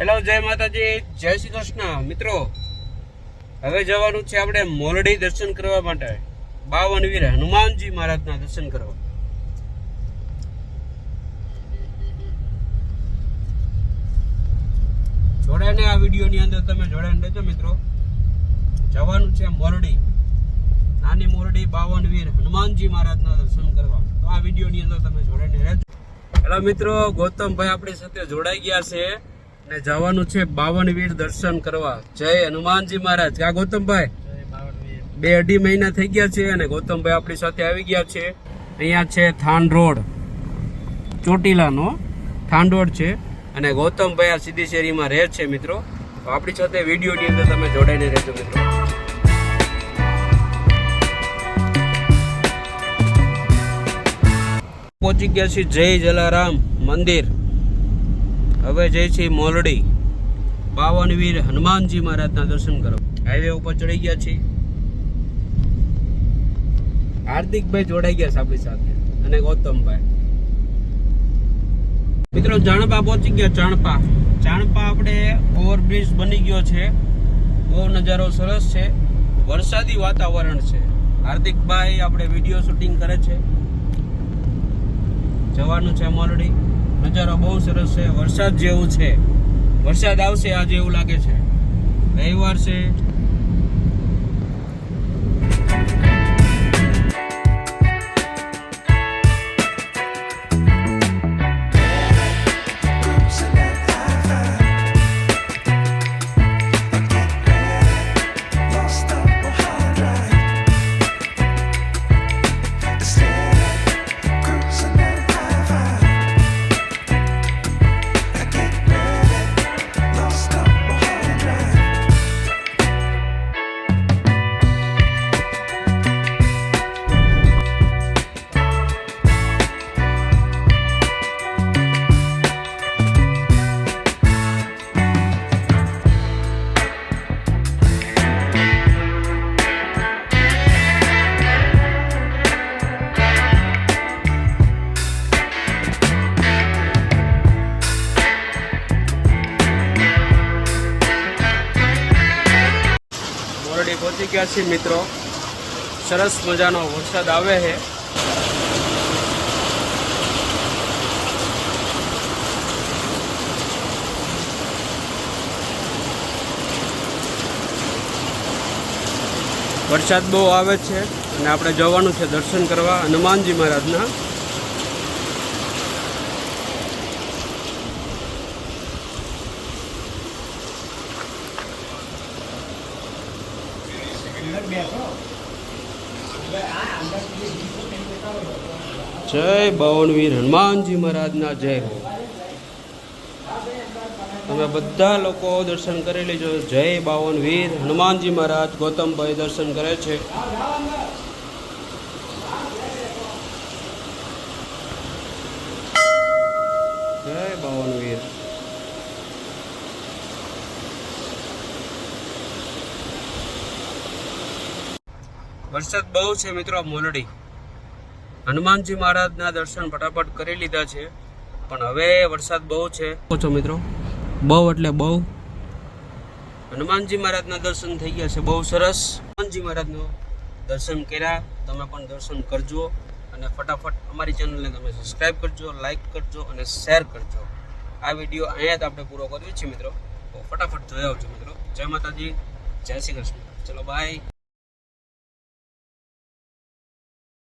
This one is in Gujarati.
હેલો, જય માતાજી, જય શ્રી કૃષ્ણ મિત્રો. હવે જવાનું છે આપણે મોરડી દર્શન કરવા માટે, 52 વીર હનુમાનજી મહારાજના દર્શન કરવા. જોડાઈને આ વિડીયોની અંદર તમે જોડાઈને રહેજો મિત્રો. જવાનું છે મોરડી, નાની મોરડી 52 વીર હનુમાનજી મહારાજના દર્શન કરવા. તો આ વિડીયોની અંદર તમે જોડાઈને રહેજો. હેલો મિત્રો, ગૌતમભાઈ આપણી સાથે જોડાઈ ગયા છે ને જવાનું છે 52 વીર દર્શન કરવા. જય હનુમાનજી મહારાજ. ક્યાં ગૌતમભાઈ? 2-2.5 મહિના થઈ ગયા છે અને ગૌતમભાઈ આપણી સાથે આવી ગયા છે. અહીંયા છે થાન રોડ, ચોટીલાનો થાન રોડ છે અને ગૌતમભાઈ આ સીધી શેરીમાં રહે છે મિત્રો. તો આપણી સાથે વિડીયોની અંદર તમે જોડાઈને રહેજો મિત્રો. પહોંચી ગયા છીએ જય જલારામ મંદિર. હવે જઈ છીએ મોરડી 52 વીર હનુમાનજી મહારાજના દર્શન કરવા. હાઈવે ઉપર ચડી ગયા છીએ. હાર્દિકભાઈ જોડાઈ ગયા છે આપણી સાથે અને ગૌતમભાઈ. મિત્રો ચાણપા પહોંચી ગયા. ચાણપા આપણે ઓવરબ્રિજ બની ગયો છે. બહુ નજારો સરસ છે. વરસાદી વાતાવરણ છે. હાર્દિકભાઈ આપણે વિડીયો શૂટિંગ કરે છે. જવાનું છે મોરડી. નજારો બહુ સરસ છે. વરસાદ જેવું છે. વરસાદ આવશે આજે એવું લાગે છે. રવિવાર છે. પહોંચી ગયા છીએ મિત્રો. સરસ મજાનો વરસાદ આવે છે. વરસાદ બહુ આવે છે અને આપણે જવાનું છે દર્શન કરવા હનુમાનજી મહારાજના. જય 52 વીર હનુમાનજી મહારાજના જય હો. તમે બધા લોકો દર્શન કરી લેજો. જય 52 વીર હનુમાનજી મહારાજ. ગૌતમભાઈ દર્શન કરે છે. જય 52 વીર. વરસાદ બહુ છે મિત્રો. મોરડી હનુમાનજી મહારાજના દર્શન ફટાફટ કરી લીધા છે પણ હવે વરસાદ બહુ છે. છો મિત્રો, બહુ એટલે બહુ. હનુમાનજી મહારાજના દર્શન થઈ ગયા છે. બહુ સરસ. હનુમાનજી મહારાજનું દર્શન કર્યા. તમે પણ દર્શન કરજો અને ફટાફટ અમારી ચેનલને તમે સબસ્ક્રાઈબ કરજો, લાઈક કરજો અને શેર કરજો. આ વિડીયો અહીંયા જ આપણે પૂરો કરીએ છીએ મિત્રો. તો ફટાફટ જોઈ આવજો મિત્રો. જય માતાજી, જય શ્રી કૃષ્ણ. ચલો બાય.